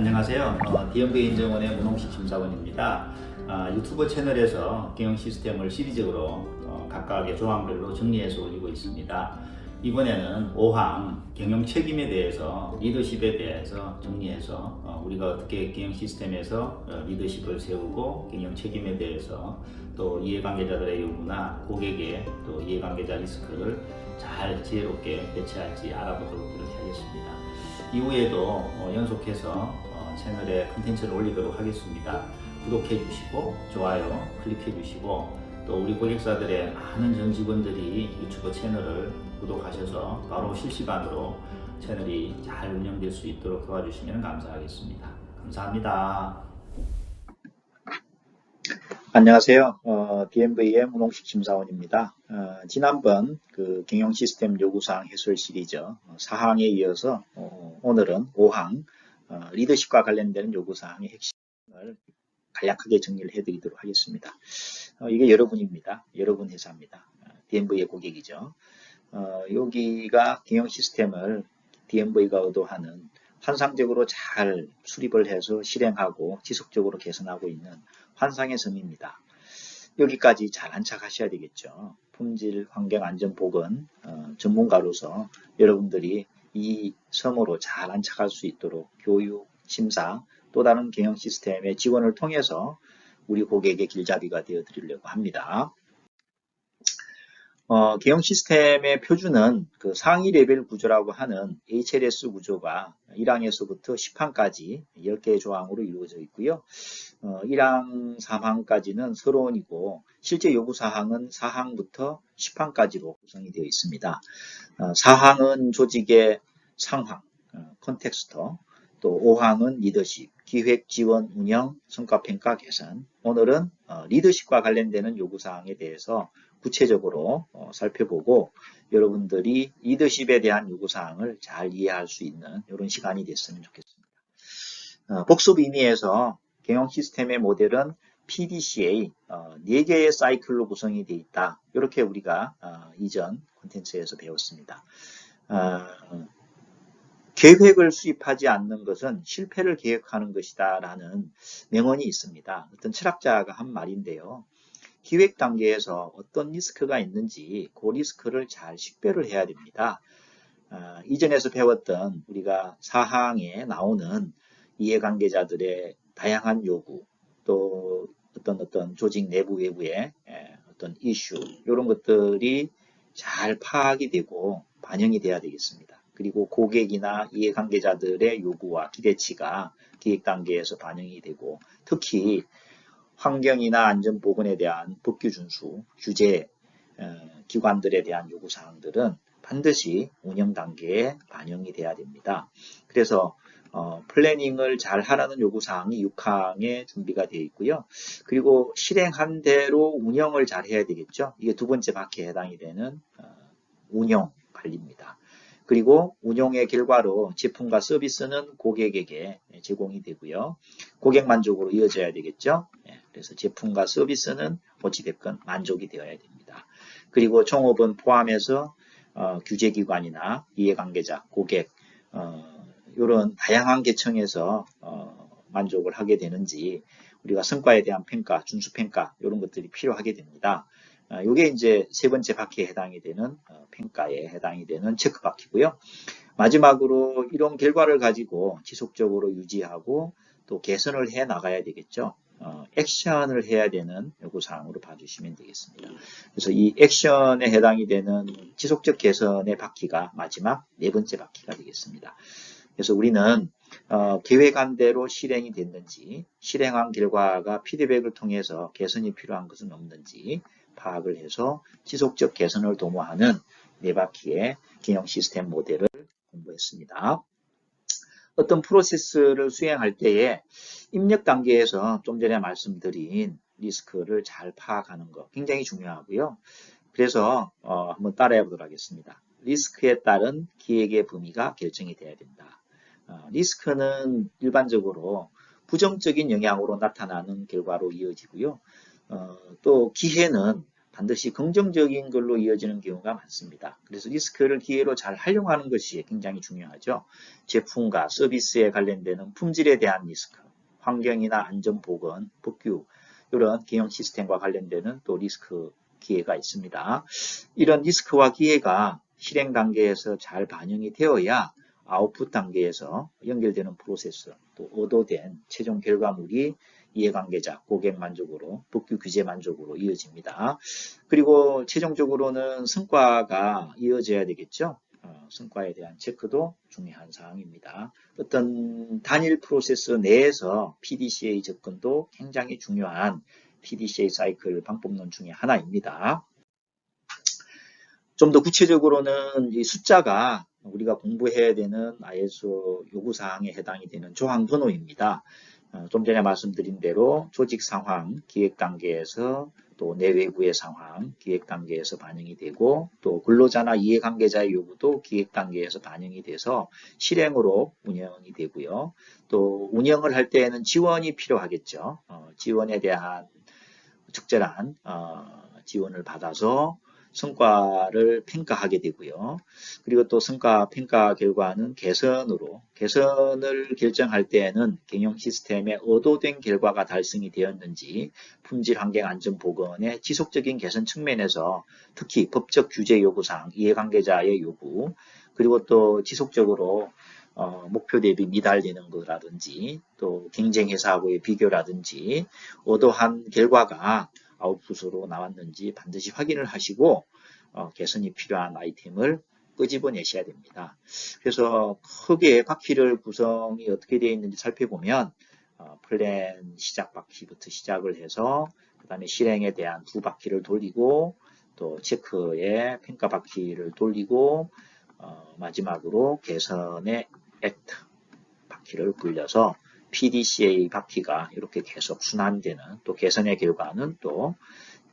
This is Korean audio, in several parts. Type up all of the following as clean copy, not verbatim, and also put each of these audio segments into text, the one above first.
안녕하세요. DMV 인정원의 문홍식 심사원입니다. 유튜브 채널에서 경영 시스템을 시리즈로 각각의 조항별로 정리해서 올리고 있습니다. 이번에는 5항 경영 책임에 대해서 리더십에 대해서 정리해서 우리가 어떻게 경영 시스템에서 리더십을 세우고 경영 책임에 대해서 또 이해관계자들의 요구나 고객의 또 이해관계자 리스크를 잘 지혜롭게 대처할지 알아보도록 그렇게 하겠습니다. 이후에도 연속해서 채널에 컨텐츠를 올리도록 하겠습니다. 구독해 주시고 좋아요 클릭해 주시고 또 우리 고객사들의 많은 전 직원들이 유튜브 채널을 구독하셔서 바로 실시간으로 채널이 잘 운영될 수 있도록 도와주시면 감사하겠습니다. 감사합니다. 안녕하세요. DMV의 문홍식 심사원입니다. 지난번 그 경영 시스템 요구사항 해설 시리즈 4항에 이어서 오늘은 5항 리더십과 관련되는 요구사항의 핵심을 간략하게 정리를 해드리도록 하겠습니다. 이게 여러분입니다. 여러분 회사입니다. DMV의 고객이죠. 여기가 경영 시스템을 DMV가 의도하는 환상적으로 잘 수립을 해서 실행하고 지속적으로 개선하고 있는 환상의 섬입니다. 여기까지 잘 안착하셔야 되겠죠. 품질, 환경, 안전, 보건 전문가로서 여러분들이 이 섬으로 잘 안착할 수 있도록 교육, 심사, 또 다른 경영 시스템의 지원을 통해서 우리 고객의 길잡이가 되어 드리려고 합니다. 경영 시스템의 표준은 그 상위 레벨 구조라고 하는 HLS 구조가 1항에서부터 10항까지 10개의 조항으로 이루어져 있고요. 1항, 3항까지는 서론이고 실제 요구사항은 4항부터 10항까지로 구성이 되어 있습니다. 4항은 조직의 상황, 컨텍스터, 또 5항은 리더십, 기획, 지원, 운영, 성과평가, 개선. 오늘은 리더십과 관련되는 요구사항에 대해서 구체적으로 살펴보고 여러분들이 리더십에 대한 요구사항을 잘 이해할 수 있는 이런 시간이 됐으면 좋겠습니다. 복습 의미에서 경영 시스템의 모델은 PDCA 4개의 사이클로 구성이 되어 있다. 이렇게 우리가 이전 콘텐츠에서 배웠습니다. 계획을 수립하지 않는 것은 실패를 계획하는 것이다 라는 명언이 있습니다. 어떤 철학자가 한 말인데요. 기획 단계에서 어떤 리스크가 있는지 그 리스크를 잘 식별을 해야 됩니다. 이전에서 배웠던 우리가 4항에 나오는 이해관계자들의 다양한 요구 또 어떤 조직 내부 외부의 어떤 이슈 이런 것들이 잘 파악이 되고 반영이 돼야 되겠습니다. 그리고 고객이나 이해관계자들의 요구와 기대치가 기획 단계에서 반영이 되고 특히 환경이나 안전보건에 대한 법규 준수, 규제, 기관들에 대한 요구사항들은 반드시 운영 단계에 반영이 돼야 됩니다. 그래서 플래닝을 잘 하라는 요구사항이 6항에 준비가 되어 있고요. 그리고 실행한 대로 운영을 잘 해야 되겠죠. 이게 두 번째 바퀴에 해당이 되는 운영 관리입니다. 그리고 운용의 결과로 제품과 서비스는 고객에게 제공이 되고요. 고객 만족으로 이어져야 되겠죠. 그래서 제품과 서비스는 어찌됐건 만족이 되어야 됩니다. 그리고 종업원 포함해서 규제기관이나 이해관계자, 고객 이런 다양한 계층에서 만족을 하게 되는지 우리가 성과에 대한 평가, 준수평가 이런 것들이 필요하게 됩니다. 이게 이제 세 번째 바퀴에 해당이 되는 평가에 해당이 되는 체크 바퀴고요. 마지막으로 이런 결과를 가지고 지속적으로 유지하고 또 개선을 해 나가야 되겠죠. 액션을 해야 되는 요구사항으로 봐주시면 되겠습니다. 그래서 이 액션에 해당이 되는 지속적 개선의 바퀴가 마지막 네 번째 바퀴가 되겠습니다. 그래서 우리는 계획한 대로 실행이 됐는지 실행한 결과가 피드백을 통해서 개선이 필요한 것은 없는지 파악을 해서 지속적 개선을 도모하는 네 바퀴의 경영 시스템 모델을 공부했습니다. 어떤 프로세스를 수행할 때에 입력 단계에서 좀 전에 말씀드린 리스크를 잘 파악하는 것 굉장히 중요하고요. 그래서 한번 따라해 보도록 하겠습니다. 리스크에 따른 기획의 범위가 결정이 돼야 된다. 리스크는 일반적으로 부정적인 영향으로 나타나는 결과로 이어지고요. 또 기회는 반드시 긍정적인 걸로 이어지는 경우가 많습니다. 그래서 리스크를 기회로 잘 활용하는 것이 굉장히 중요하죠. 제품과 서비스에 관련되는 품질에 대한 리스크, 환경이나 안전 보건, 법규 이런 경영 시스템과 관련되는 또 리스크 기회가 있습니다. 이런 리스크와 기회가 실행 단계에서 잘 반영이 되어야 아웃풋 단계에서 연결되는 프로세스, 또 얻어된 최종 결과물이 이해관계자, 고객 만족으로, 법규 규제 만족으로 이어집니다. 그리고 최종적으로는 성과가 이어져야 되겠죠. 성과에 대한 체크도 중요한 사항입니다. 어떤 단일 프로세스 내에서 PDCA 접근도 굉장히 중요한 PDCA 사이클 방법론 중에 하나입니다. 좀 더 구체적으로는 이 숫자가 우리가 공부해야 되는 ISO 요구사항에 해당이 되는 조항 번호입니다. 좀 전에 말씀드린 대로 조직 상황, 기획 단계에서 또 내외부의 상황, 기획 단계에서 반영이 되고 또 근로자나 이해관계자의 요구도 기획 단계에서 반영이 돼서 실행으로 운영이 되고요. 또 운영을 할 때에는 지원이 필요하겠죠. 지원에 대한 적절한 지원을 받아서 성과를 평가하게 되고요. 그리고 또 성과 평가 결과는 개선을 결정할 때에는 경영 시스템에 얻어된 결과가 달성이 되었는지 품질 환경 안전 보건의 지속적인 개선 측면에서 특히 법적 규제 요구사항, 이해관계자의 요구, 그리고 또 지속적으로 목표 대비 미달되는 거라든지 또 경쟁 회사하고의 비교라든지 얻어한 결과가 아웃풋으로 나왔는지 반드시 확인을 하시고 개선이 필요한 아이템을 끄집어내셔야 됩니다. 그래서 크게 바퀴를 구성이 어떻게 되어 있는지 살펴보면 플랜 시작 바퀴부터 시작을 해서 그 다음에 실행에 대한 두 바퀴를 돌리고 또 체크의 평가 바퀴를 돌리고 마지막으로 개선의 액트 바퀴를 굴려서 PDCA 바퀴가 이렇게 계속 순환되는 또 개선의 결과는 또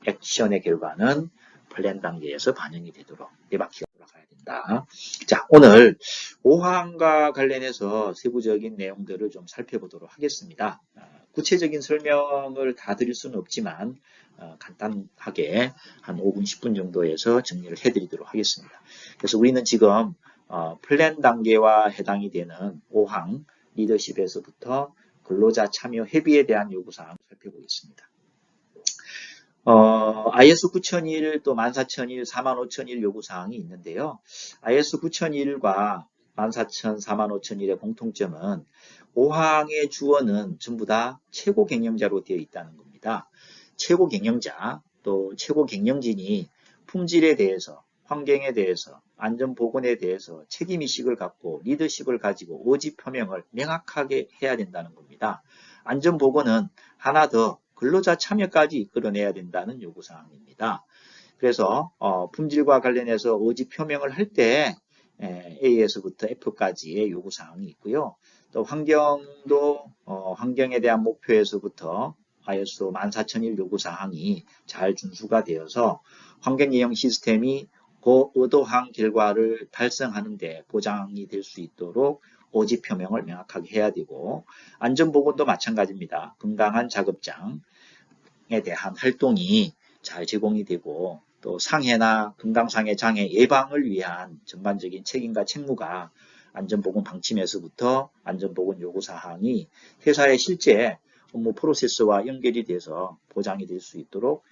액션의 결과는 플랜 단계에서 반영이 되도록 네 바퀴가 돌아가야 된다. 자, 오늘 5항과 관련해서 세부적인 내용들을 좀 살펴보도록 하겠습니다. 구체적인 설명을 다 드릴 수는 없지만 간단하게 한 5분, 10분 정도에서 정리를 해드리도록 하겠습니다. 그래서 우리는 지금 플랜 단계와 해당이 되는 5항 리더십에서부터 근로자 참여 협의에 대한 요구사항을 살펴보겠습니다. IS 9001, 또 14001, 45001 요구사항이 있는데요. IS 9001과 14000, 45001의 공통점은 5항의 주어는 전부 다 최고 경영자로 되어 있다는 겁니다. 최고 경영자, 또 최고 경영진이 품질에 대해서, 환경에 대해서, 안전보건에 대해서 책임의식을 갖고 리더십을 가지고 오지 표명을 명확하게 해야 된다는 겁니다. 안전보건은 하나 더 근로자 참여까지 이끌어내야 된다는 요구사항입니다. 그래서 품질과 관련해서 오지 표명을 할 때 A에서부터 F까지의 요구사항이 있고요. 또 환경도 환경에 대한 목표에서부터 ISO 14001 요구사항이 잘 준수가 되어서 환경경영 시스템이 그 의도한 결과를 달성하는 데 보장이 될 수 있도록 오지 표명을 명확하게 해야 되고 안전보건도 마찬가지입니다. 건강한 작업장에 대한 활동이 잘 제공이 되고 또 상해나 건강상의 장애 예방을 위한 전반적인 책임과 책무가 안전보건 방침에서부터 안전보건 요구사항이 회사의 실제 업무 프로세스와 연결이 돼서 보장이 될 수 있도록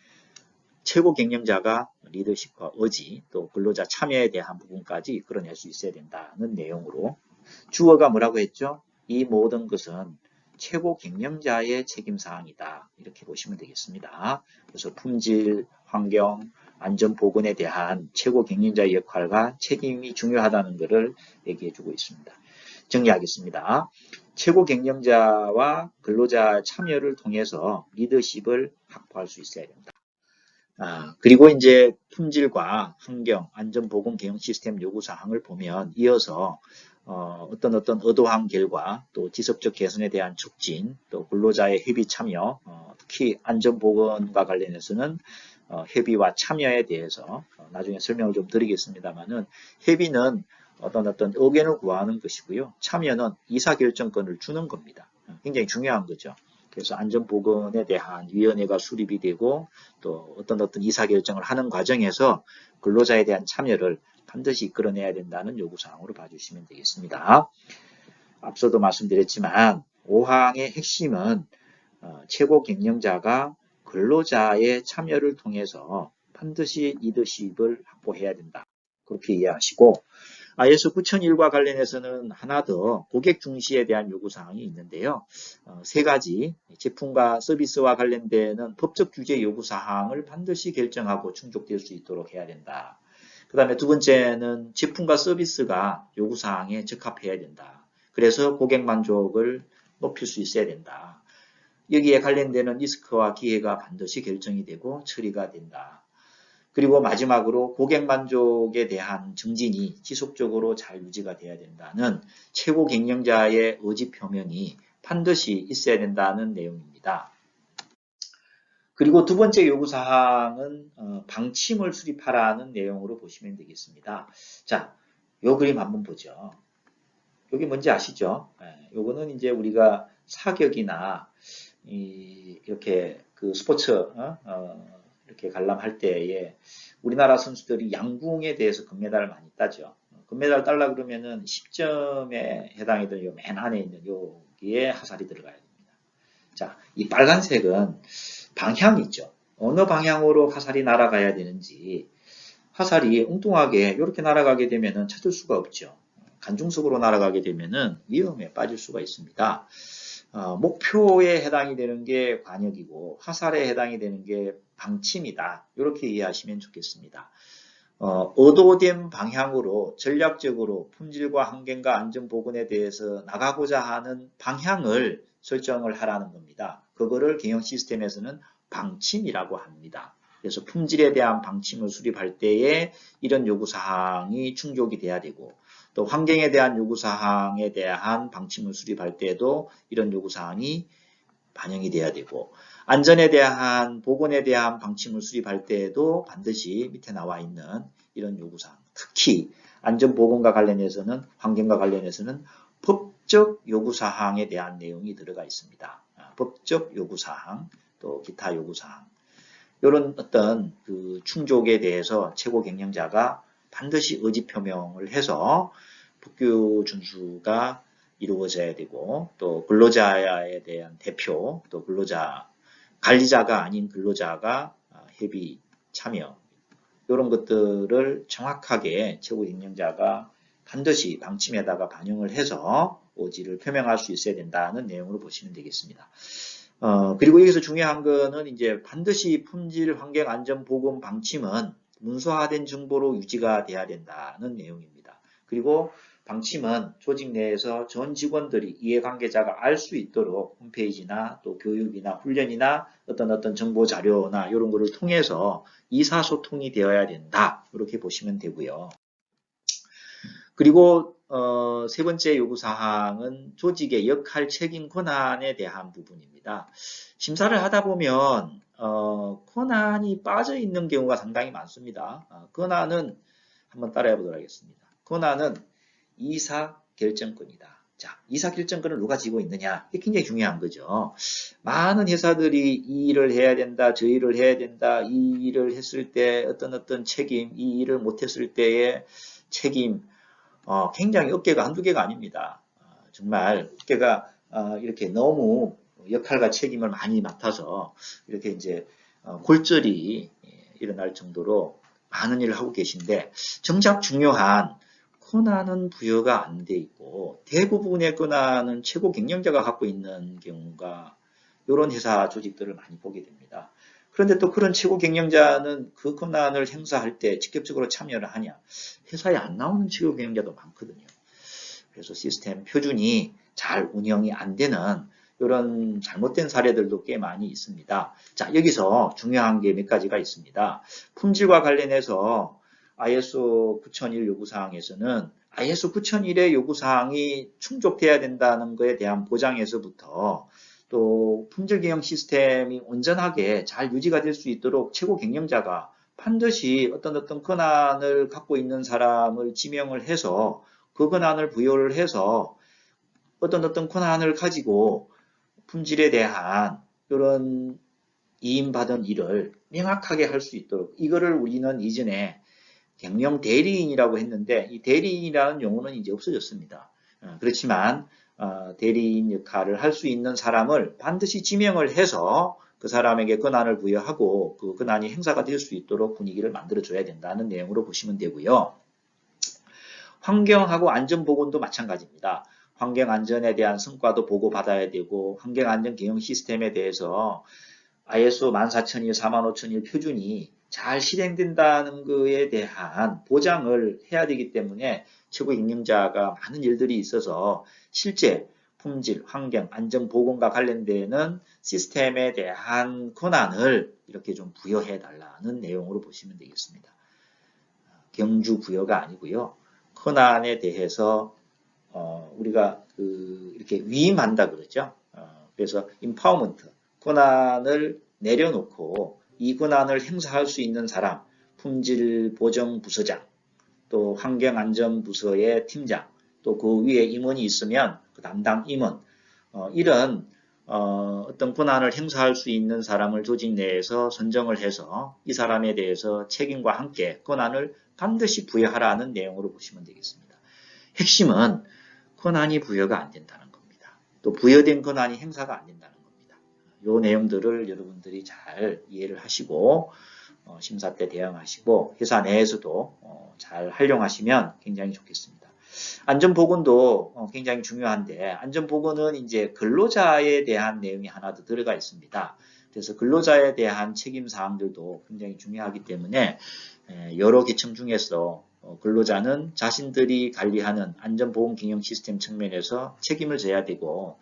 최고 경영자가 리더십과 의지 또 근로자 참여에 대한 부분까지 이끌어낼 수 있어야 된다는 내용으로 주어가 뭐라고 했죠? 이 모든 것은 최고 경영자의 책임사항이다. 이렇게 보시면 되겠습니다. 그래서 품질, 환경, 안전보건에 대한 최고 경영자의 역할과 책임이 중요하다는 것을 얘기해주고 있습니다. 정리하겠습니다. 최고 경영자와 근로자 참여를 통해서 리더십을 확보할 수 있어야 된다. 그리고 이제 품질과 환경, 안전보건 경영 시스템 요구사항을 보면 이어서 어떤 의도한 결과, 또 지속적 개선에 대한 촉진, 또 근로자의 협의 참여, 특히 안전보건과 관련해서는 협의와 참여에 대해서 나중에 설명을 좀 드리겠습니다만은 협의는 어떤 의견을 구하는 것이고요. 참여는 의사결정권을 주는 겁니다. 굉장히 중요한 거죠. 그래서 안전보건에 대한 위원회가 수립이 되고 또 어떤 의사결정을 하는 과정에서 근로자에 대한 참여를 반드시 이끌어내야 된다는 요구사항으로 봐주시면 되겠습니다. 앞서도 말씀드렸지만 5항의 핵심은 최고 경영자가 근로자의 참여를 통해서 반드시 리더십을 확보해야 된다. 그렇게 이해하시고 ISO 9001과 관련해서는 하나 더 고객 중시에 대한 요구사항이 있는데요. 세 가지 제품과 서비스와 관련되는 법적 규제 요구사항을 반드시 결정하고 충족될 수 있도록 해야 된다. 그 다음에 두 번째는 제품과 서비스가 요구사항에 적합해야 된다. 그래서 고객 만족을 높일 수 있어야 된다. 여기에 관련되는 리스크와 기회가 반드시 결정이 되고 처리가 된다. 그리고 마지막으로 고객 만족에 대한 증진이 지속적으로 잘 유지가 돼야 된다는 최고 경영자의 의지 표명이 반드시 있어야 된다는 내용입니다. 그리고 두 번째 요구사항은 방침을 수립하라는 내용으로 보시면 되겠습니다. 자, 요 그림 한번 보죠. 여기 뭔지 아시죠? 요거는 이제 우리가 사격이나 이렇게 그 스포츠 이렇게 관람할 때에 우리나라 선수들이 양궁에 대해서 금메달을 많이 따죠. 금메달 따려 그러면은 10점에 해당이 되는 요 맨 안에 있는 여기에 화살이 들어가야 됩니다. 자, 이 빨간색은 방향이죠. 어느 방향으로 화살이 날아가야 되는지 화살이 엉뚱하게 이렇게 날아가게 되면은 찾을 수가 없죠. 간중석으로 날아가게 되면은 위험에 빠질 수가 있습니다. 목표에 해당이 되는 게 관역이고 화살에 해당이 되는 게 방침이다. 이렇게 이해하시면 좋겠습니다. 의도된 방향으로 전략적으로 품질과 환경과 안전보건에 대해서 나가고자 하는 방향을 설정을 하라는 겁니다. 그거를 경영 시스템에서는 방침이라고 합니다. 그래서 품질에 대한 방침을 수립할 때에 이런 요구사항이 충족이 돼야 되고 또 환경에 대한 요구사항에 대한 방침을 수립할 때에도 이런 요구사항이 반영이 돼야 되고 안전에 대한 보건에 대한 방침을 수립할 때에도 반드시 밑에 나와 있는 이런 요구사항 특히 안전보건과 관련해서는 환경과 관련해서는 법적 요구사항에 대한 내용이 들어가 있습니다. 법적 요구사항 또 기타 요구사항 이런 어떤 그 충족에 대해서 최고 경영자가 반드시 의지 표명을 해서 법규 준수가 이루어져야 되고 또 근로자에 대한 대표 또 근로자 관리자가 아닌 근로자가 협의 참여 이런 것들을 정확하게 최고 경영자가 반드시 방침에다가 반영을 해서 의지를 표명할 수 있어야 된다는 내용으로 보시면 되겠습니다. 그리고 여기서 중요한 거는 이제 반드시 품질, 환경, 안전, 보건 방침은 문서화된 정보로 유지가 돼야 된다는 내용입니다. 그리고 방침은 조직 내에서 전 직원들이 이해관계자가 알 수 있도록 홈페이지나 또 교육이나 훈련이나 어떤 정보 자료나 이런 거를 통해서 의사소통이 되어야 된다. 이렇게 보시면 되고요. 그리고 세 번째 요구사항은 조직의 역할, 책임, 권한에 대한 부분입니다. 심사를 하다 보면 권한이 빠져 있는 경우가 상당히 많습니다. 권한은 한번 따라해 보도록 하겠습니다. 권한은 이사결정권이다. 자, 이사결정권을 누가 지고 있느냐? 이게 굉장히 중요한 거죠. 많은 회사들이 이 일을 해야 된다, 저 일을 해야 된다, 이 일을 했을 때 어떤 책임, 이 일을 못했을 때의 책임, 굉장히 어깨가 한두 개가 아닙니다. 정말 어깨가 이렇게 너무 역할과 책임을 많이 맡아서 이렇게 이제 골절이 일어날 정도로 많은 일을 하고 계신데 정작 중요한 권한은 부여가 안 돼 있고 대부분의 권한은 최고 경영자가 갖고 있는 경우가 이런 회사 조직들을 많이 보게 됩니다. 그런데 또 그런 최고 경영자는 그 권한을 행사할 때 직접적으로 참여를 하냐? 회사에 안 나오는 최고 경영자도 많거든요. 그래서 시스템 표준이 잘 운영이 안 되는 이런 잘못된 사례들도 꽤 많이 있습니다. 자, 여기서 중요한 게 몇 가지가 있습니다. 품질과 관련해서 ISO 9001 요구사항에서는 ISO 9001의 요구사항이 충족돼야 된다는 것에 대한 보장에서부터 또 품질 경영 시스템이 온전하게 잘 유지가 될 수 있도록 최고 경영자가 반드시 어떤 권한을 갖고 있는 사람을 지명을 해서 그 권한을 부여를 해서 어떤 권한을 가지고 품질에 대한 이런 이임받은 일을 명확하게 할 수 있도록 이거를 우리는 이전에 경영 대리인이라고 했는데 이 대리인이라는 용어는 이제 없어졌습니다. 그렇지만 대리인 역할을 할 수 있는 사람을 반드시 지명을 해서 그 사람에게 권한을 부여하고 그 권한이 행사가 될 수 있도록 분위기를 만들어줘야 된다는 내용으로 보시면 되고요. 환경하고 안전보건도 마찬가지입니다. 환경안전에 대한 성과도 보고받아야 되고 환경안전 경영 시스템에 대해서 ISO 14001, 45001 표준이 잘 실행된다는 것에 대한 보장을 해야 되기 때문에 최고 경영자가 많은 일들이 있어서 실제 품질, 환경, 안전, 보건과 관련되는 시스템에 대한 권한을 이렇게 좀 부여해 달라는 내용으로 보시면 되겠습니다. 경주 부여가 아니고요. 권한에 대해서 우리가 이렇게 위임한다 그러죠. 그래서 empowerment, 권한을 내려놓고 이 권한을 행사할 수 있는 사람, 품질보정부서장, 또 환경안전부서의 팀장, 또 그 위에 임원이 있으면 그 담당 임원, 이런 어떤 권한을 행사할 수 있는 사람을 조직 내에서 선정을 해서 이 사람에 대해서 책임과 함께 권한을 반드시 부여하라는 내용으로 보시면 되겠습니다. 핵심은 권한이 부여가 안 된다는 겁니다. 또 부여된 권한이 행사가 안 된다는 겁니다. 이 내용들을 여러분들이 잘 이해를 하시고 심사 때 대응하시고 회사 내에서도 잘 활용하시면 굉장히 좋겠습니다. 안전보건도 굉장히 중요한데 안전보건은 이제 근로자에 대한 내용이 하나 더 들어가 있습니다. 그래서 근로자에 대한 책임 사항들도 굉장히 중요하기 때문에 여러 계층 중에서 근로자는 자신들이 관리하는 안전보건 경영 시스템 측면에서 책임을 져야 되고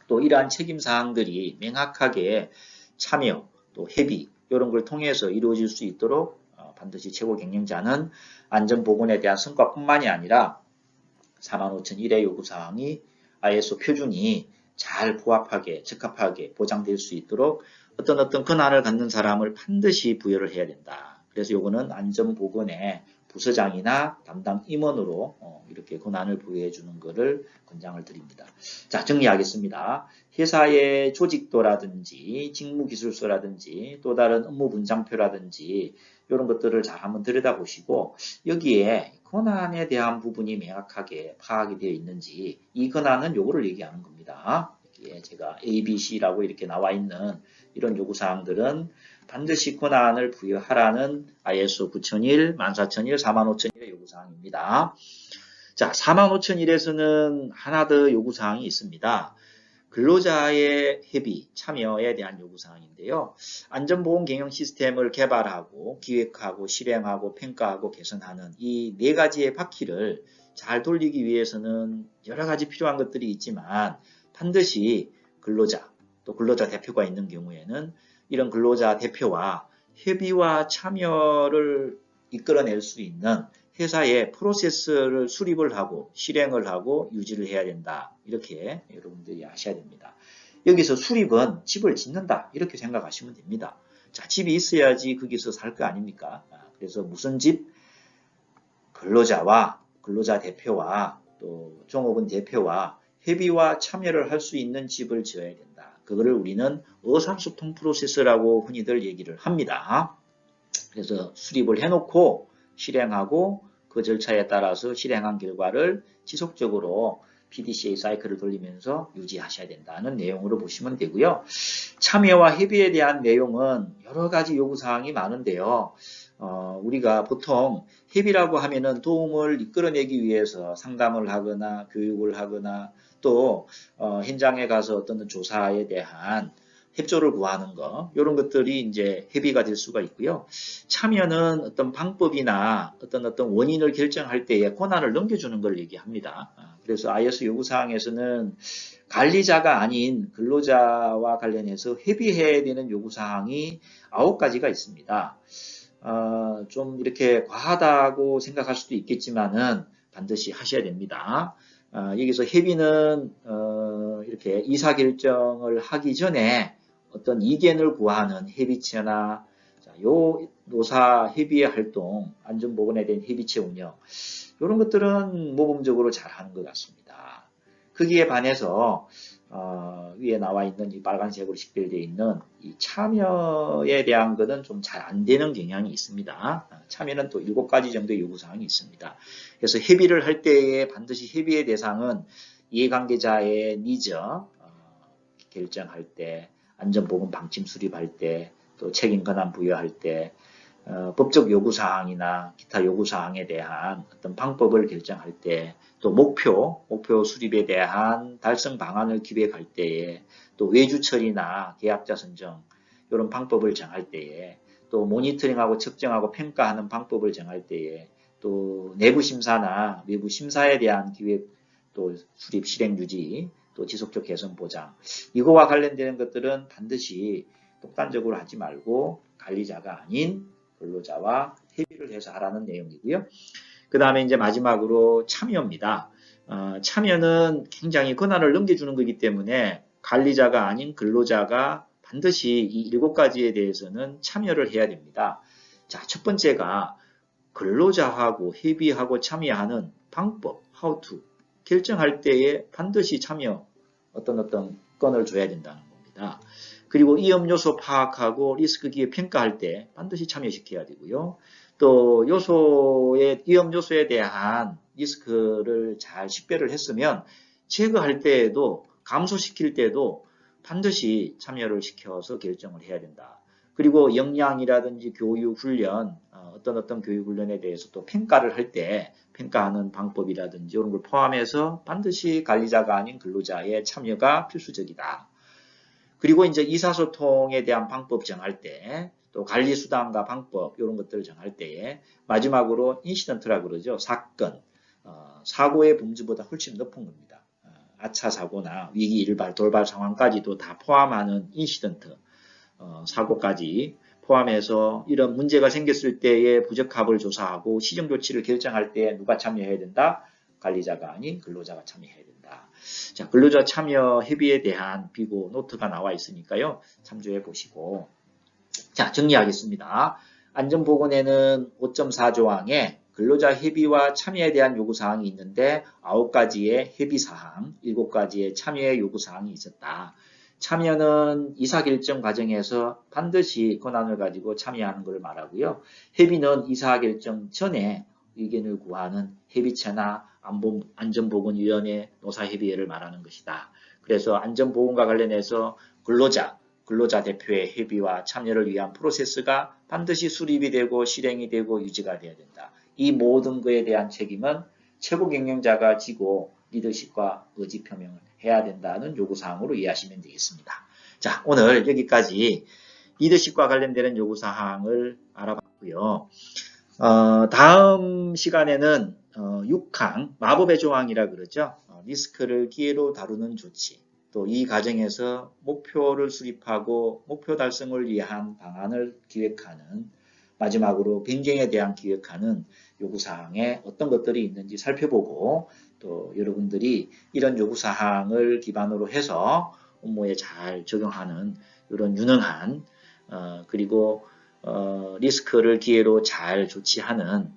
또 이러한 책임 사항들이 명확하게 참여 또 협의 이런 걸 통해서 이루어질 수 있도록 반드시 최고 경영자는 안전보건에 대한 성과뿐만이 아니라 45001의 요구사항이 ISO 표준이 잘 부합하게 적합하게 보장될 수 있도록 어떤 권한을 갖는 사람을 반드시 부여를 해야 된다. 그래서 요거는 안전보건의 부서장이나 담당 임원으로 이렇게 권한을 부여해 주는 것을 권장을 드립니다. 자, 정리하겠습니다. 회사의 조직도라든지 직무기술서라든지 또 다른 업무 분장표라든지 이런 것들을 잘 한번 들여다보시고 여기에 권한에 대한 부분이 명확하게 파악이 되어 있는지 이 권한은 요거를 얘기하는 겁니다. 여기에 제가 A, B, C라고 이렇게 나와 있는 이런 요구사항들은 반드시 권한을 부여하라는 ISO 9001, 14001, 45001의 요구사항입니다. 자, 45001에서는 하나 더 요구사항이 있습니다. 근로자의 협의, 참여에 대한 요구사항인데요. 안전보건 경영 시스템을 개발하고 기획하고 실행하고 평가하고 개선하는 이 네 가지의 바퀴를 잘 돌리기 위해서는 여러 가지 필요한 것들이 있지만 반드시 근로자, 또 근로자 대표가 있는 경우에는 이런 근로자 대표와 협의와 참여를 이끌어낼 수 있는 회사의 프로세스를 수립을 하고 실행을 하고 유지를 해야 된다. 이렇게 여러분들이 아셔야 됩니다. 여기서 수립은 집을 짓는다. 이렇게 생각하시면 됩니다. 자, 집이 있어야지 거기서 살 거 아닙니까? 그래서 무슨 집? 근로자와 근로자 대표와 또 종업원 대표와 협의와 참여를 할 수 있는 집을 지어야 된다. 그거를 우리는 의사소통 프로세스라고 흔히들 얘기를 합니다. 그래서 수립을 해놓고 실행하고 그 절차에 따라서 실행한 결과를 지속적으로 PDCA 사이클을 돌리면서 유지하셔야 된다는 내용으로 보시면 되고요. 참여와 협의에 대한 내용은 여러 가지 요구사항이 많은데요. 우리가 보통 협의라고 하면은 도움을 이끌어내기 위해서 상담을 하거나 교육을 하거나 또 현장에 가서 어떤 조사에 대한 협조를 구하는 거 이런 것들이 이제 협의가 될 수가 있고요. 참여는 어떤 방법이나 어떤 원인을 결정할 때에 권한을 넘겨주는 걸 얘기합니다. 그래서 IS 요구사항에서는 관리자가 아닌 근로자와 관련해서 협의해야 되는 요구사항이 9가지가 있습니다. 좀 이렇게 과하다고 생각할 수도 있겠지만은 반드시 하셔야 됩니다. 여기서 협의는 이렇게 의사결정을 하기 전에 어떤 이견을 구하는 협의체나 요 노사 협의의 활동, 안전보건에 대한 협의체 운영 이런 것들은 모범적으로 잘 하는 것 같습니다. 거기에 반해서 위에 나와 있는 이 빨간색으로 식별되어 있는 이 참여에 대한 것은 좀 잘 안 되는 경향이 있습니다. 참여는 또 7가지 정도의 요구사항이 있습니다. 그래서 협의를 할 때에 반드시 협의의 대상은 이해관계자의 니즈, 결정할 때, 안전보건 방침 수립할 때, 또 책임 권한 부여할 때, 법적 요구사항이나 기타 요구사항에 대한 어떤 방법을 결정할 때, 또 목표 수립에 대한 달성 방안을 기획할 때에, 또 외주 처리나 계약자 선정, 이런 방법을 정할 때에, 또 모니터링하고 측정하고 평가하는 방법을 정할 때에, 또 내부 심사나 외부 심사에 대한 기획, 또 수립 실행 유지, 또 지속적 개선 보장, 이거와 관련되는 것들은 반드시 독단적으로 하지 말고 관리자가 아닌 근로자와 협의를 해서 하라는 내용이고요. 그 다음에 이제 마지막으로 참여입니다. 참여는 굉장히 권한을 넘겨주는 거기 때문에 관리자가 아닌 근로자가 반드시 이 7가지에 대해서는 참여를 해야 됩니다. 자, 첫 번째가 근로자하고 협의하고 참여하는 방법, how to, 결정할 때에 반드시 참여, 어떤 건을 줘야 된다는 겁니다. 그리고 위험 요소 파악하고 리스크 기회 평가할 때 반드시 참여시켜야 되고요. 또 위험 요소에 대한 리스크를 잘 식별을 했으면 제거할 때에도 감소시킬 때도 반드시 참여를 시켜서 결정을 해야 된다. 그리고 역량이라든지 교육 훈련, 어떤 교육 훈련에 대해서 또 평가를 할 때 평가하는 방법이라든지 이런 걸 포함해서 반드시 관리자가 아닌 근로자의 참여가 필수적이다. 그리고 이제 의사소통에 대한 방법 정할 때, 또 관리수단과 방법, 이런 것들을 정할 때에, 마지막으로 인시던트라고 그러죠. 사건, 사고의 범주보다 훨씬 높은 겁니다. 아차 사고나 위기 일발, 돌발 상황까지도 다 포함하는 인시던트, 사고까지 포함해서 이런 문제가 생겼을 때의 부적합을 조사하고 시정조치를 결정할 때 누가 참여해야 된다? 관리자가 아닌 근로자가 참여해야 된다. 자, 근로자 참여 협의에 대한 비고 노트가 나와 있으니까요. 참조해 보시고. 자, 정리하겠습니다. 안전보건에는 5.4조항에 근로자 협의와 참여에 대한 요구사항이 있는데 9가지의 협의사항, 7가지의 참여의 요구사항이 있었다. 참여는 의사결정 과정에서 반드시 권한을 가지고 참여하는 것을 말하고요. 협의는 의사결정 전에 의견을 구하는 협의체나 안전보건위원회 노사협의회를 말하는 것이다. 그래서 안전보건과 관련해서 근로자 대표의 협의와 참여를 위한 프로세스가 반드시 수립이 되고 실행이 되고 유지가 되어야 된다. 이 모든 것에 대한 책임은 최고 경영자가 지고 리더십과 의지 표명을 해야 된다는 요구사항으로 이해하시면 되겠습니다. 자, 오늘 여기까지 리더십과 관련되는 요구사항을 알아봤고요. 다음 시간에는 6항, 마법의 조항이라 그러죠. 리스크를 기회로 다루는 조치, 또 이 과정에서 목표를 수립하고 목표 달성을 위한 방안을 기획하는, 마지막으로 변경에 대한 기획하는 요구사항에 어떤 것들이 있는지 살펴보고, 또 여러분들이 이런 요구사항을 기반으로 해서 업무에 잘 적용하는 이런 유능한, 그리고 리스크를 기회로 잘 조치하는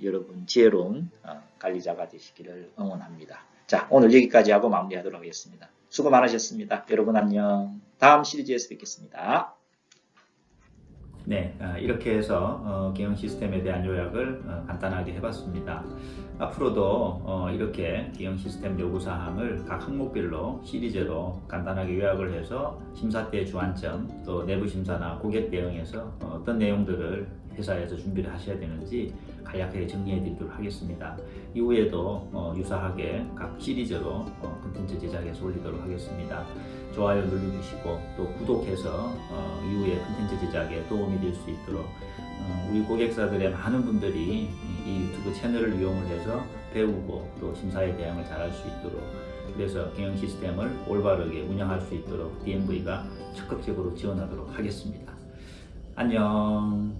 여러분 지혜로운 관리자가 되시기를 응원합니다. 자, 오늘 여기까지 하고 마무리하도록 하겠습니다. 수고 많으셨습니다. 여러분 안녕. 다음 시리즈에서 뵙겠습니다. 네, 이렇게 해서 경영 시스템에 대한 요약을 간단하게 해봤습니다. 앞으로도 이렇게 경영 시스템 요구사항을 각 항목별로 시리즈로 간단하게 요약을 해서 심사 때 주안점, 또 내부 심사나 고객 대응에서 어떤 내용들을 회사에서 준비를 하셔야 되는지 간략하게 정리해 드리도록 하겠습니다. 이후에도 유사하게 각 시리즈로 콘텐츠 제작해서 올리도록 하겠습니다. 좋아요 눌러주시고 또 구독해서 이후에 콘텐츠 제작에 도움이 될 수 있도록, 우리 고객사들의 많은 분들이 이 유튜브 채널을 이용을 해서 배우고 또 심사에 대응을 잘할 수 있도록, 그래서 경영 시스템을 올바르게 운영할 수 있도록 DMV가 적극적으로 지원하도록 하겠습니다. 안녕.